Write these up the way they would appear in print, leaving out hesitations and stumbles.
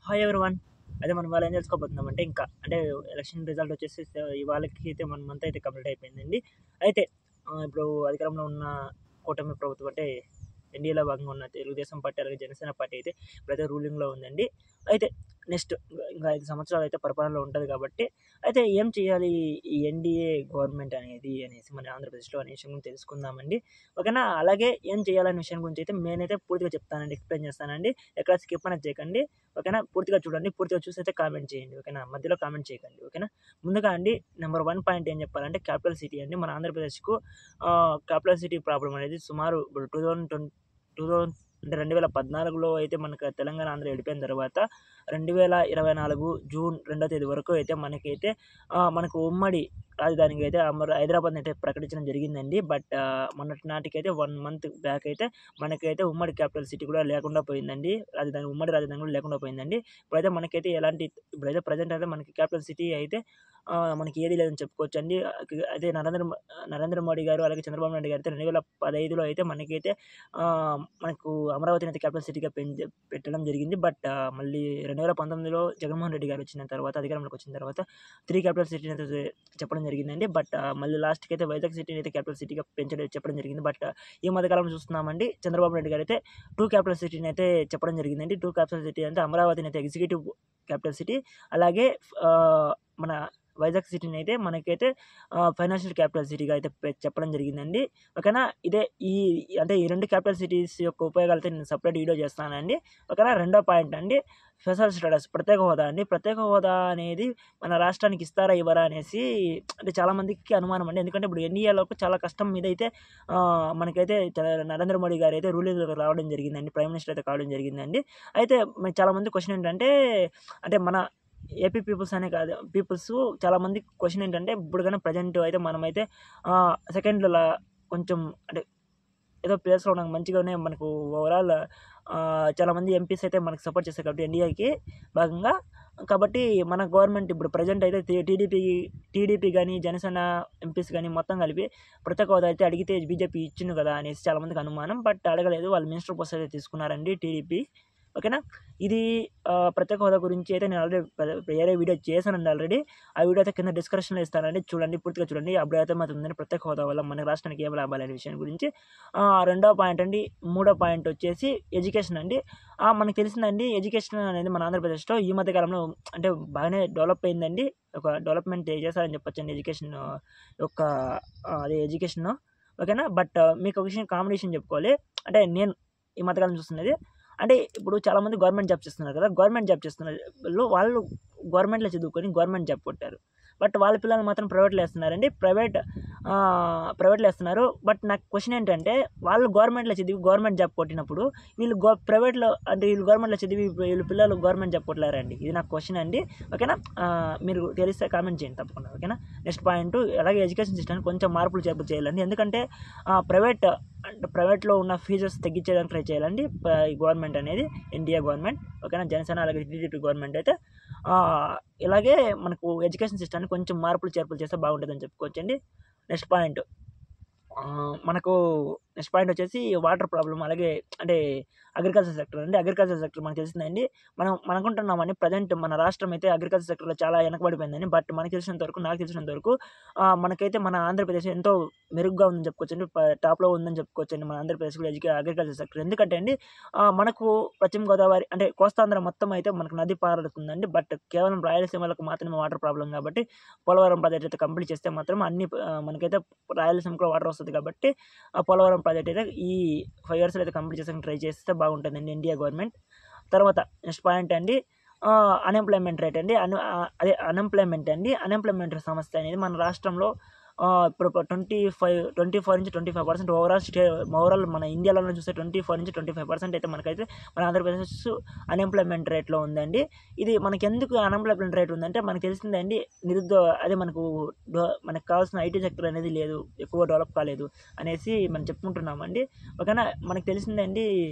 Hi everyone. అదే మనం ఇవాళ ఏం తెలుసుకోబోతున్నామంటే ఇంకా అంటే ఎలక్షన్ రిజల్ట్ వచ్చేసి ఇవాళకి అయితే 1 మంత్ అయితే కంప్లీట్ అయిపోయిందండి. అయితే ఇప్పుడు అధికారంలో ఉన్న కూటమి ప్రభుత్వం అంటే ఎన్డీఏలో భాగంగా ఉన్న తెలుగుదేశం పార్టీ అలాగే జనసేన పార్టీ అయితే ఇప్పుడైతే రూలింగ్‌లో ఉందండి. అయితే నెక్స్ట్ ఇంకా 5 సంవత్సరాలు అయితే పరిపాలనలో ఉంటది కాబట్టి అయితే ఏం చేయాలి ఈ ఎన్డీఏ గవర్నమెంట్ అనేసి మన ఆంధ్రప్రదేశ్‌లో అనే విషయం గురించి తెలుసుకుందామండి. ఓకేనా? అలాగే ఏం చేయాలనే విషయం గురించి అయితే నేనైతే పూర్తిగా చెప్తానండి. ఎక్స్‌ప్లెయిన్ చేస్తానండి. ఎక్కడ స్కిప్ అనేది చేయకండి. ఓకేనా? పూర్తిగా చూడండి. పూర్తిగా చూసి అయితే కామెంట్ చేయండి. ఓకేనా? మధ్యలో కామెంట్ చేయకండి. ఓకేనా? ముందుగా అండి నెంబర్ 1 పాయింట్ ఏం చెప్పాలంటే క్యాపిటల్ సిటీ అండి. మన ఆంధ్రప్రదేశ్‌కు క్యాపిటల్ సిటీ ప్రాబ్లమ్ అనేది సుమారు ఇప్పుడు 2000 అంటే 2014లో అయితే మనకు తెలంగాణ, ఆంధ్ర విడిపోయిన తర్వాత 2024 జూన్ 2వ తేదీ వరకు అయితే మనకైతే మనకు ఉమ్మడి రాజధానిగా అయితే హైదరాబాద్‌ని అయితే ప్రకటించడం జరిగిందండి. బట్ మొన్నటి నాటికైతే 1 మంత్ బ్యాక్ అయితే మనకైతే ఉమ్మడి క్యాపిటల్ సిటీ కూడా లేకుండా పోయిందండి. ఉమ్మడి రాజధాని కూడా లేకుండా పోయిందండి. ఇప్పుడైతే మనకైతే ఇప్పుడైతే ప్రెజెంట్ అయితే మనకి క్యాపిటల్ సిటీ అయితే మనకి ఏది లేదని చెప్పుకోవచ్చండి. అదే నరేంద్ర మోడీ గారు అలాగే చంద్రబాబు నాయుడు గారు అయితే 2015లో అయితే మనకైతే మనకు అమరావతిని అయితే క్యాపిటల్ సిటీగా పెట్టడం జరిగింది. బట్ మళ్ళీ 2019లో జగన్మోహన్ రెడ్డి గారు వచ్చిన తర్వాత అధికారంలోకి వచ్చిన తర్వాత 3 క్యాపిటల్ సిటీని అయితే చెప్పడం జరిగిందండి. బట్ మళ్ళీ లాస్ట్‌కి అయితే వైజాగ్ సిటీని అయితే క్యాపిటల్ సిటీగా చెప్పడం జరిగింది. బట్ ఈ మధ్య కాలంలో చూస్తున్నామండి చంద్రబాబు నాయుడు గారు అయితే 2 క్యాపిటల్ సిటీని అయితే చెప్పడం జరిగిందండి. 2 క్యాపిటల్ సిటీ అంటే అమరావతిని అయితే ఎగ్జిక్యూటివ్ క్యాపిటల్ సిటీ అలాగే మన వైజాగ్ సిటీని అయితే మనకైతే ఫైనాన్షియల్ క్యాపిటల్ సిటీగా అయితే చెప్పడం జరిగిందండి. ఓకేనా? అంటే ఈ 2 క్యాపిటల్ సిటీస్ యొక్క ఉపయోగాలతో నేను సెపరేట్ వీడియో చేస్తానండి. ఓకేనా? రెండో పాయింట్ అండి స్పెషల్ స్టేటస్ ప్రత్యేక హోదా అండి. ప్రత్యేక హోదా అనేది మన రాష్ట్రానికి ఇస్తారా? ఇవ్వరా? అనేసి అంటే చాలామందికి అనుమానం అండి. ఎందుకంటే ఇప్పుడు ఎన్డీఏలోకి చాలా కష్టం మీద అయితే మనకైతే నరేంద్ర మోడీ గారు అయితే రూలింగ్‌లోకి రావడం జరిగిందండి. ప్రైమ్ మినిస్టర్ అయితే కావడం జరిగిందండి. అయితే చాలామంది క్వెషన్ ఏంటంటే అంటే మన ఏపీ పీపుల్స్ అనే కాదు పీపుల్స్ చాలామంది క్వెషన్ ఏంటంటే ఇప్పుడు గాని ప్రెజెంట్ అయితే మనమైతే సెకండ్‌ల కొంచెం అంటే ఏదో ప్లేస్‌లో ఉన్నాం మంచిగానే మనకు ఓవరాల్ చాలామంది ఎంపీస్ అయితే మనకు సపోర్ట్ చేస్తారు కాబట్టి ఎన్డీఏకి భాగంగా. కాబట్టి మన గవర్నమెంట్ ఇప్పుడు ప్రెజెంట్ అయితే టీడీపీ గాని, జనసేన ఎంపీస్ గాని మొత్తం కలిపి ప్రత్యేక హోదా అయితే అడిగితే బీజేపీ ఇచ్చింది కదా అనేసి చాలామందికి అనుమానం. బట్ అడగలేదు. వాళ్ళు మినిస్టర్ పోస్ట్ అయితే తీసుకున్నారండి టీడీపీ. ఓకేనా? ఇది ప్రత్యేక హోదా గురించి అయితే నేను ఆల్రెడీ వేరే వీడియో చేశానండి ఆల్రెడీ. ఆ వీడియో అయితే కింద డిస్క్రిప్షన్‌లో ఇస్తానండి. చూడండి పూర్తిగా చూడండి. అప్పుడు అర్థమవుతుందండి ప్రత్యేక హోదా వల్ల మన రాష్ట్రానికి ఏం లాభాలనే విషయం గురించి. రెండో పాయింట్ అండి. మూడో పాయింట్ వచ్చేసి ఎడ్యుకేషన్ అండి. మనకు తెలిసిందండి ఎడ్యుకేషన్ అనేది మన ఆంధ్రప్రదేశ్‌లో ఈ మధ్య కాలంలో అంటే బాగానే డెవలప్ అయిందండి. ఒక డెవలప్‌మెంట్ చేశారని చెప్పొచ్చండి ఎడ్యుకేషన్ యొక్క అదే ఎడ్యుకేషను. ఓకేనా? బట్ మీకు ఒక విషయం కామెడీ విషయం చెప్పుకోవాలి. అంటే నేను ఈ మధ్య కాలంలో చూస్తున్నది. అంటే ఇప్పుడు చాలామంది గవర్నమెంట్ జాబ్ చేస్తున్నారు కదా! గవర్నమెంట్ జాబ్ చేస్తున్న వాళ్ళు గవర్నమెంట్‌లో చదువుకొని గవర్నమెంట్ జాబ్ కొట్టారు. బట్ వాళ్ళ పిల్లల్ని మాత్రం ప్రైవేట్‌లో ఏస్తున్నారండి. ప్రైవేట్‌లో ఏస్తున్నారు. బట్ నాకు క్వెషన్ ఏంటంటే వాళ్ళు గవర్నమెంట్‌లో చదివి గవర్నమెంట్ జాబ్ కొట్టినప్పుడు వీళ్ళు ప్రైవేట్‌లో అంటే వీళ్ళు గవర్నమెంట్‌లో చదివి వీళ్ళ పిల్లలు గవర్నమెంట్ జాబ్ కొట్టలేరండి. ఇది నాకు క్వెషన్ అండి. ఓకేనా? మీరు తెలిస్తే కామెంట్ చేయండి తప్పకుండా. ఓకేనా? నెక్స్ట్ పాయింట్ అలాగే ఎడ్యుకేషన్ సిస్టమ్‌ని కొంచెం మార్పులు చేర్పులు చేయాలండి. ఎందుకంటే ప్రైవేట్‌లో ఉన్న ఫీజెస్ తగ్గించేయడానికి ట్రై చేయాలండి. ఈ గవర్నమెంట్ అనేది ఎన్డీఏ గవర్నమెంట్. ఓకేనా? జనసేన అలాగే టీడీపీ గవర్నమెంట్ అయితే ఇలాగే మనకు ఎడ్యుకేషన్ సిస్టమ్‌ని కొంచెం మార్పులు చేర్పులు చేస్తే బాగుంటుందని చెప్పుకోవచ్చండి. నెక్స్ట్ పాయింట్ మనకు నెక్స్ట్ పాయింట్ వచ్చేసి వాటర్ ప్రాబ్లమ్ అలాగే అంటే అగ్రికల్చర్ సెక్టర్ అండి. అగ్రికల్చర్ సెక్టర్ మనకు తెలిసిందండి. మనం అనుకుంటున్నామండి ప్రెజెంట్ మన రాష్ట్రం అయితే అగ్రికల్చర్ సెక్టర్‌లో చాలా వెనకబడిపోయిందని. బట్ నాకు తెలిసినంత వరకు మనకైతే మన ఆంధ్రప్రదేశ్ ఎంతో మెరుగ్గా ఉందని చెప్పుకోవచ్చండి. టాప్‌లో ఉందని చెప్పుకోవచ్చండి మన ఆంధ్రప్రదేశ్ కూడా అగ్రికల్చర్ సెక్టర్. ఎందుకంటే అండి మనకు పశ్చిమ గోదావరి అంటే కోస్తాంధ్ర మొత్తం అయితే మనకు నది పారుతుందండి. బట్ కేవలం రాయలసీమలకు మాత్రమే వాటర్ ప్రాబ్లమ్ కాబట్టి పోలవరం ప్రాజెక్ట్ అయితే కంప్లీట్ చేస్తే మాత్రం మనకైతే రాయలసీమకు కూడా వాటర్ వస్తది కాబట్టి ఆ పోలవరం ప్రాజెక్ట్ అయితే ఈ 5 ఇయర్స్‌లో అయితే కంప్లీట్ చేసానికి ట్రై చేస్తే బాగుంటుందండి ఇండియా గవర్నమెంట్. తర్వాత నెక్స్ట్ పాయింట్ అండి అన్‌ఎంప్లాయ్‌మెంట్ రేట్ అండి. అదే అన్‌ఎంప్లాయ్‌మెంట్ అండి. అన్‌ఎంప్లాయ్‌మెంట్ సమస్య అనేది మన రాష్ట్రంలో ఇప్పుడు 24-25% ఓవరాల్ మన ఇండియాలోనే చూస్తే 24-25% అయితే మనకైతే మన ఆంధ్రప్రదేశ్ అన్‌ఎంప్లాయ్‌మెంట్ రేట్‌లో ఉందండి. ఇది మనకెందుకు అన్‌ఎంప్లాయ్‌మెంట్ రేట్ ఉందంటే మనకు తెలిసిందే అదే మనకు కావాల్సిన ఐటీ సెక్టర్ అనేది లేదు. ఎక్కువ డెవలప్ కాలేదు అనేసి మనం చెప్పుకుంటున్నామండి. ఓకేనా? మనకు తెలిసిందే అండి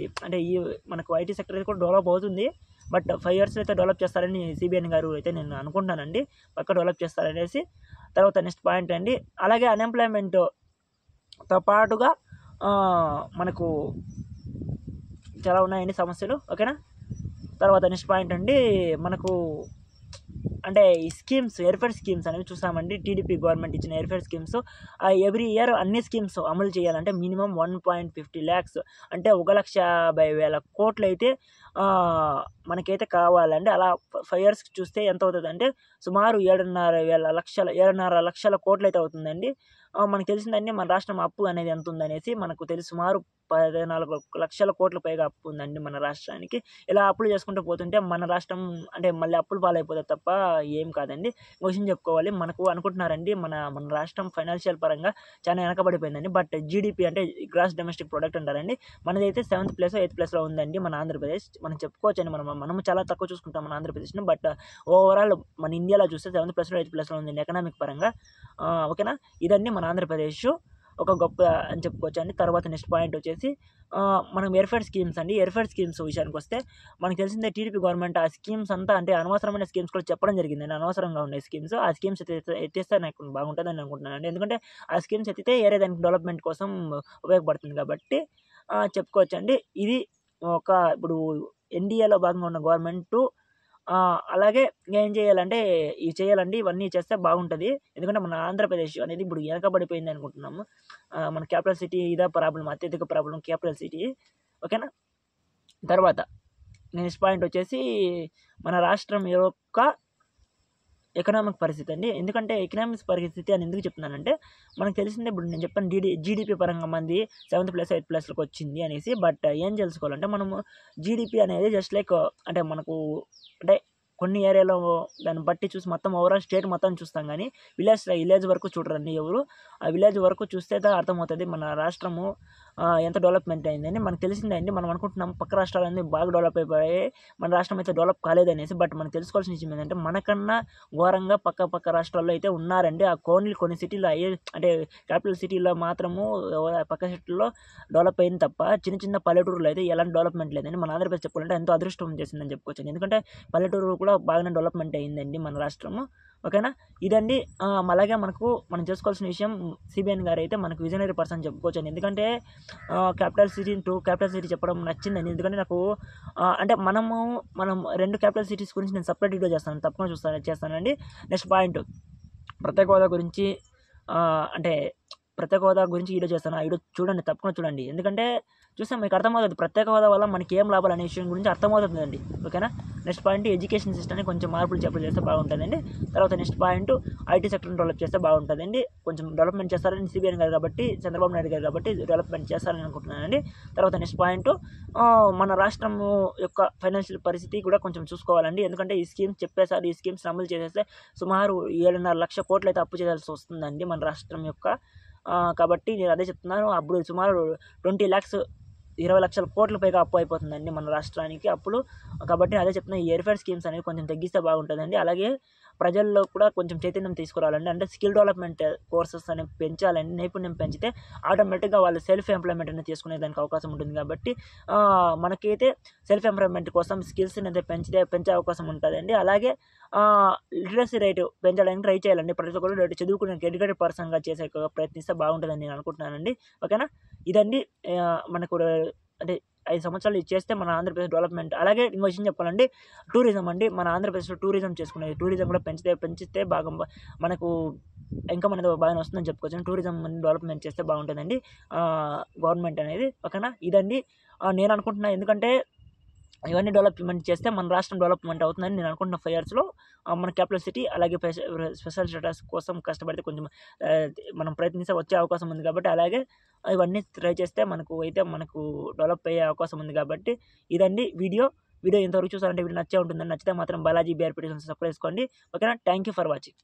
అంటే మనకు ఐటీ సెక్టర్ కూడా డెవలప్ అవుతుంది. బట్ 5 ఇయర్స్‌లో అయితే డెవలప్ చేస్తారని సీబీఎన్ గారు అయితే నేను అనుకుంటున్నానండి. పక్కా డెవలప్ చేస్తారనేసి. తర్వాత నెక్స్ట్ పాయింట్ అండి అలాగే అన్‌ఎంప్లాయ్‌మెంట్‌తో పాటుగా మనకు చాలా ఉన్నాయండి సమస్యలు. ఓకేనా? తర్వాత నెక్స్ట్ పాయింట్ అండి, మనకు అంటే ఈ స్కీమ్స్, వెల్ఫేర్ స్కీమ్స్ అనేవి చూసామండి. టీడీపీ గవర్నమెంట్ ఇచ్చిన వెల్ఫేర్ స్కీమ్స్ ఎవ్రీ ఇయర్ అన్ని స్కీమ్స్ అమలు చేయాలంటే మినిమం 1.50 lakhs అంటే 1,50,000 కోట్లు అయితే మనకైతే కావాలండి. అలా 5 years చూస్తే ఎంత అవుతుంది అంటే సుమారు 7.5 లక్షల కోట్లు అయితే అవుతుందండి. మనకు తెలిసిందండి మన రాష్ట్రం అప్పు అనేది ఎంత ఉందనేసి మనకు తెలుసు. సుమారు 14 లక్షల కోట్ల పైగా అప్పు ఉందండి మన రాష్ట్రానికి. ఇలా అప్పులు చేసుకుంటూ పోతుంటే మన రాష్ట్రం అంటే మళ్ళీ అప్పులు పాలైపోతుంది తప్ప ఏం కాదండి. ఇంకో విషయం చెప్పుకోవాలి, మనకు అనుకుంటున్నారండి మన మన రాష్ట్రం ఫైనాన్షియల్ పరంగా చాలా వెనకబడిపోయిందండి. బట్ జీడిపి అంటే గ్రాస్ డొమెస్టిక్ ప్రొడక్ట్ అంటారండి, మనదైతే 7th place 8th place ఉందండి మన ఆంధ్రప్రదేశ్. మనం చెప్పుకోవచ్చండి, మనం చాలా తక్కువ చూసుకుంటాం మన ఆంధ్రప్రదేశ్ని. బట్ ఓవరాల్ మన ఇండియాలో చూస్తే 7th place 8th place ఉందండి ఎకనామిక్ పరంగా. ఓకేనా, ఇదండి మన ఆంధ్రప్రదేశ్ ఒక గొప్ప అని చెప్పుకోవచ్చు అండి. తర్వాత నెక్స్ట్ పాయింట్ వచ్చేసి మనం వెల్ఫేర్ స్కీమ్స్ అండి. వెల్ఫేర్ స్కీమ్స్ విషయానికి వస్తే మనకు తెలిసిందే టీడీపీ గవర్నమెంట్ ఆ స్కీమ్స్ అంతా అంటే అనవసరమైన స్కీమ్స్ కూడా చెప్పడం జరిగిందండి. అనవసరంగా ఉన్నాయి స్కీమ్స్. ఆ స్కీమ్స్ ఎత్తేస్తే నాకు బాగుంటుందని అనుకుంటున్నాను. ఎందుకంటే ఆ స్కీమ్స్ ఎత్తితే ఏరే దానికి డెవలప్మెంట్ కోసం ఉపయోగపడుతుంది కాబట్టి చెప్పుకోవచ్చండి. ఇది ఇప్పుడు ఎన్డీఏలో భాగంగా ఉన్న గవర్నమెంటు అలాగే ఏం చేయాలంటే ఇవి చేయాలండి. ఇవన్నీ చేస్తే బాగుంటుంది. ఎందుకంటే మన ఆంధ్రప్రదేశ్ అనేది ఇప్పుడు వెనకబడిపోయింది అనుకుంటున్నాము. మన క్యాపిటల్ సిటీ ఇదే ప్రాబ్లం, అత్యధిక ప్రాబ్లం క్యాపిటల్ సిటీ. ఓకేనా, తర్వాత నెక్స్ట్ పాయింట్ వచ్చేసి మన రాష్ట్రం యొక్క ఎకనామిక్ పరిస్థితి అండి. ఎందుకంటే ఎకనామిక్స్ పరిస్థితి అని ఎందుకు చెప్తున్నానంటే మనకు తెలిసిందే, ఇప్పుడు నేను చెప్పాను జీడిపి పరంగా మంది 7th place 8th placeలోకి వచ్చింది అనేసి. బట్ ఏం తెలుసుకోవాలంటే మనము జీడిపి అనేది జస్ట్ లైక్ అంటే మనకు అంటే కొన్ని ఏరియాలో దాన్ని బట్టి చూసి మొత్తం ఓవరాల్ స్టేట్ మొత్తం చూస్తాం, కానీ విలేజ్ వరకు చూడరండి ఎవరు. ఆ విలేజ్ వరకు చూస్తే అర్థమవుతుంది మన రాష్ట్రము ఎంత డెవలప్మెంట్ అయిందని. మనకు తెలిసిందండి. మనం అనుకుంటున్నాం పక్క రాష్ట్రాలన్నీ బాగా డెవలప్ అయిపోయాయి, మన రాష్ట్రం అయితే డెవలప్ కాలేదనేసి. బట్ మనం తెలుసుకోవాల్సిన విషయం ఏంటంటే మనకన్నా ఘోరంగా పక్క రాష్ట్రాల్లో అయితే ఉన్నారండి. ఆ కొన్ని సిటీలో అంటే క్యాపిటల్ సిటీలో మాత్రము పక్క సిటీల్లో డెవలప్ అయింది తప్ప చిన్న పల్లెటూరులో అయితే ఎలాంటి డెవలప్మెంట్ లేదండి. మన ఆంధ్రప్రదేశ్ చెప్పాలంటే ఎంతో అదృష్టం చేసిందని చెప్పుకోవచ్చు. ఎందుకంటే పల్లెటూరు కూడా బాగానే డెవలప్మెంట్ అయిందండి మన రాష్ట్రము. ఓకేనా, ఇదండి. అలాగే మనం చేసుకోవాల్సిన విషయం సిబిఎన్ గారు అయితే మనకు విజనరీ పర్సన్ చెప్పుకోవచ్చు. ఎందుకంటే క్యాపిటల్ సిటీ చెప్పడం నచ్చిందండి. ఎందుకంటే నాకు అంటే మనం 2 క్యాపిటల్ సిటీస్ గురించి నేను సపరేట్ వీడియో చేస్తాను, తప్పకుండా చేస్తానండి. నెక్స్ట్ పాయింట్ ప్రత్యేక హోదా గురించి అంటే ప్రత్యేక హోదా గురించి వీడియో చేస్తాను. ఆ వీడియో చూడండి, తప్పకుండా చూడండి. ఎందుకంటే చూస్తే మీకు అర్థమవుతుంది ప్రత్యేక హోదా వల్ల మనకి ఏం లాభాలు అనే విషయం గురించి అర్థమవుతుందండి. ఓకేనా, నెక్స్ట్ పాయింట్ ఎడ్యుకేషన్ సిస్టమ్ని కొంచెం మార్పులు చేస్తే బాగుంటుందండి. తర్వాత నెక్స్ట్ పాయింట్ ఐటీ సెక్టర్ని డెవలప్ చేస్తే బాగుంటుందండి. కొంచెం డెవలప్మెంట్ చేస్తారని సిబిఎన్ గారు కాబట్టి, చంద్రబాబు నాయుడు గారు కాబట్టి డెవలప్మెంట్ చేస్తారని అనుకుంటున్నానండి. తర్వాత నెక్స్ట్ పాయింట్ మన రాష్ట్రం యొక్క ఫైనాన్షియల్ పరిస్థితి కూడా కొంచెం చూసుకోవాలండి. ఎందుకంటే ఈ స్కీమ్స్ అమలు చేసేస్తే సుమారు 7.5 లక్షల కోట్లు అయితే అప్పు చేయాల్సి వస్తుందండి మన రాష్ట్రం యొక్క. కాబట్టి నేను అదే చెప్తున్నాను. అప్పుడు సుమారు 20 lakhs 20 లక్షల కోట్ల పైగా అప్పు అయిపోతుందండి మన రాష్ట్రానికి అప్పులు. కాబట్టి అదే చెప్తున్నా, ఈ వెల్ఫేర్ స్కీమ్స్ అనేవి కొంచెం తగ్గిస్తే బాగుంటుందండి. అలాగే ప్రజల్లో కూడా కొంచెం చైతన్యం తీసుకురావాలండి. అంటే స్కిల్ డెవలప్మెంట్ కోర్సెస్ అనేవి పెంచాలండి. నైపుణ్యం పెంచితే ఆటోమేటిక్గా వాళ్ళు సెల్ఫ్ ఎంప్లాయ్మెంట్ అనేది తీసుకునే దానికి అవకాశం ఉంటుంది. కాబట్టి మనకైతే సెల్ఫ్ ఎంప్లాయ్మెంట్ కోసం స్కిల్స్ అనేది పెంచే అవకాశం ఉంటుందండి. అలాగే లిటరసీ రేటు పెంచడానికి ట్రై చేయాలండి. ప్రతి ఒక్కరు చదువుకునే ఎడ్యుకేటెడ్ పర్సన్గా చేసే ప్రయత్నిస్తే బాగుంటుందని నేను అనుకుంటున్నానండి. ఓకేనా, ఇదండి మనకు అంటే 5 సంవత్సరాలు ఇది చేస్తే మన ఆంధ్రప్రదేశ్ డెవలప్మెంట్. అలాగే ఇంకో విషయం చెప్పాలండి, టూరిజం అండి. మన ఆంధ్రప్రదేశ్లో టూరిజం కూడా పెంచితే బాగా మనకు ఇన్కమ్ అనేది బాగానే వస్తుందని చెప్పుకోవచ్చు. టూరిజం డెవలప్మెంట్ చేస్తే బాగుంటుందండి గవర్నమెంట్ అనేది. ఓకేనా, ఇదండి నేను అనుకుంటున్నా. ఎందుకంటే ఇవన్నీ డెవలప్మెంట్ చేస్తే మన రాష్ట్రం డెవలప్మెంట్ అవుతుందని నేను అనుకుంటున్న 5 yearsలో. మన క్యాపిటల్ సిటీ అలాగే స్పెషల్ స్టేటస్ కోసం కష్టపడితే కొంచెం మనం ప్రయత్నిస్తే వచ్చే అవకాశం ఉంది. కాబట్టి అలాగే ఇవన్నీ ట్రై చేస్తే మనకు డెవలప్ అయ్యే అవకాశం ఉంది. కాబట్టి ఇదండి వీడియో ఇంతవరకు చూసారంటే వీడియో నచ్చే ఉంటుందని. నచ్చితే మాత్రం బాలాజీ బీఆర్పీ సబ్స్క్రైబ్ చేసుకోండి. ఓకేనా, థ్యాంక్ యూ ఫర్ వాచింగ్.